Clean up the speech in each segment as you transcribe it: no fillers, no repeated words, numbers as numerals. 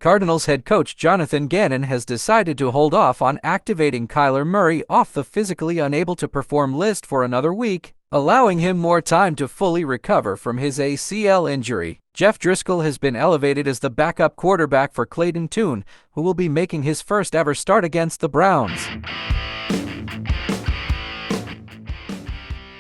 Cardinals head coach Jonathan Gannon has decided to hold off on activating Kyler Murray off the physically unable to perform list for another week, allowing him more time to fully recover from his ACL injury. Jeff Driscoll has been elevated as the backup quarterback for Clayton Tune, who will be making his first ever start against the Browns.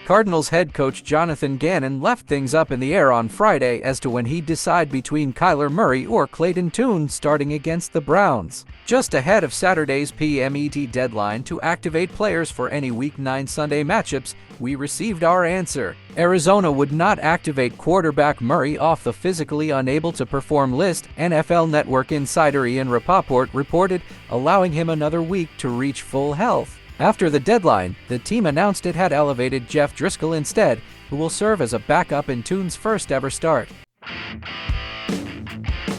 Cardinals head coach Jonathan Gannon left things up in the air on Friday as to when he'd decide between Kyler Murray or Clayton Tune starting against the Browns. Just ahead of Saturday's PMET deadline to activate players for any Week 9 Sunday matchups, we received our answer. Arizona would not activate quarterback Murray off the physically unable to perform list, NFL Network insider Ian Rapoport reported, allowing him another week to reach full health. After the deadline, the team announced it had elevated Jeff Driscoll instead, who will serve as a backup in Tune's first ever start.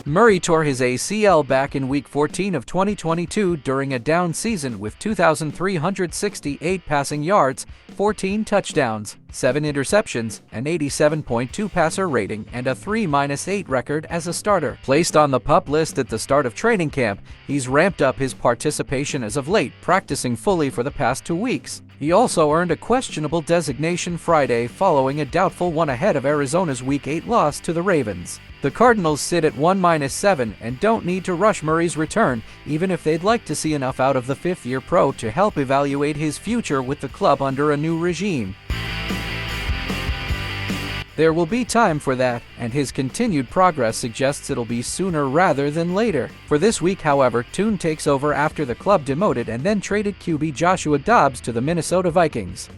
Murray tore his ACL back in Week 14 of 2022 during a down season with 2,368 passing yards, 14 touchdowns, 7 interceptions, an 87.2 passer rating, and a 3-8 record as a starter. Placed on the PUP list at the start of training camp, he's ramped up his participation as of late, practicing fully for the past 2 weeks. He also earned a questionable designation Friday following a doubtful one ahead of Arizona's Week 8 loss to the Ravens. The Cardinals sit at 1-7 and don't need to rush Murray's return, even if they'd like to see enough out of the fifth-year pro to help evaluate his future with the club under a new regime. There will be time for that, and his continued progress suggests it'll be sooner rather than later. For this week, however, Tune takes over after the club demoted and then traded QB Joshua Dobbs to the Minnesota Vikings.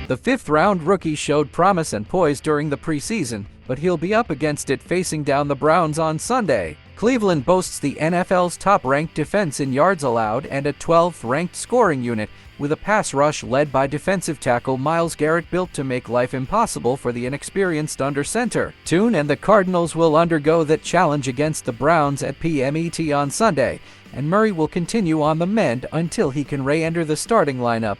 The fifth-round rookie showed promise and poise during the preseason, but he'll be up against it facing down the Browns on Sunday. Cleveland boasts the NFL's top-ranked defense in yards allowed and a 12th-ranked scoring unit, with a pass rush led by defensive tackle Myles Garrett built to make life impossible for the inexperienced under center. Tune and the Cardinals will undergo that challenge against the Browns at PMET on Sunday, and Murray will continue on the mend until he can re-enter the starting lineup.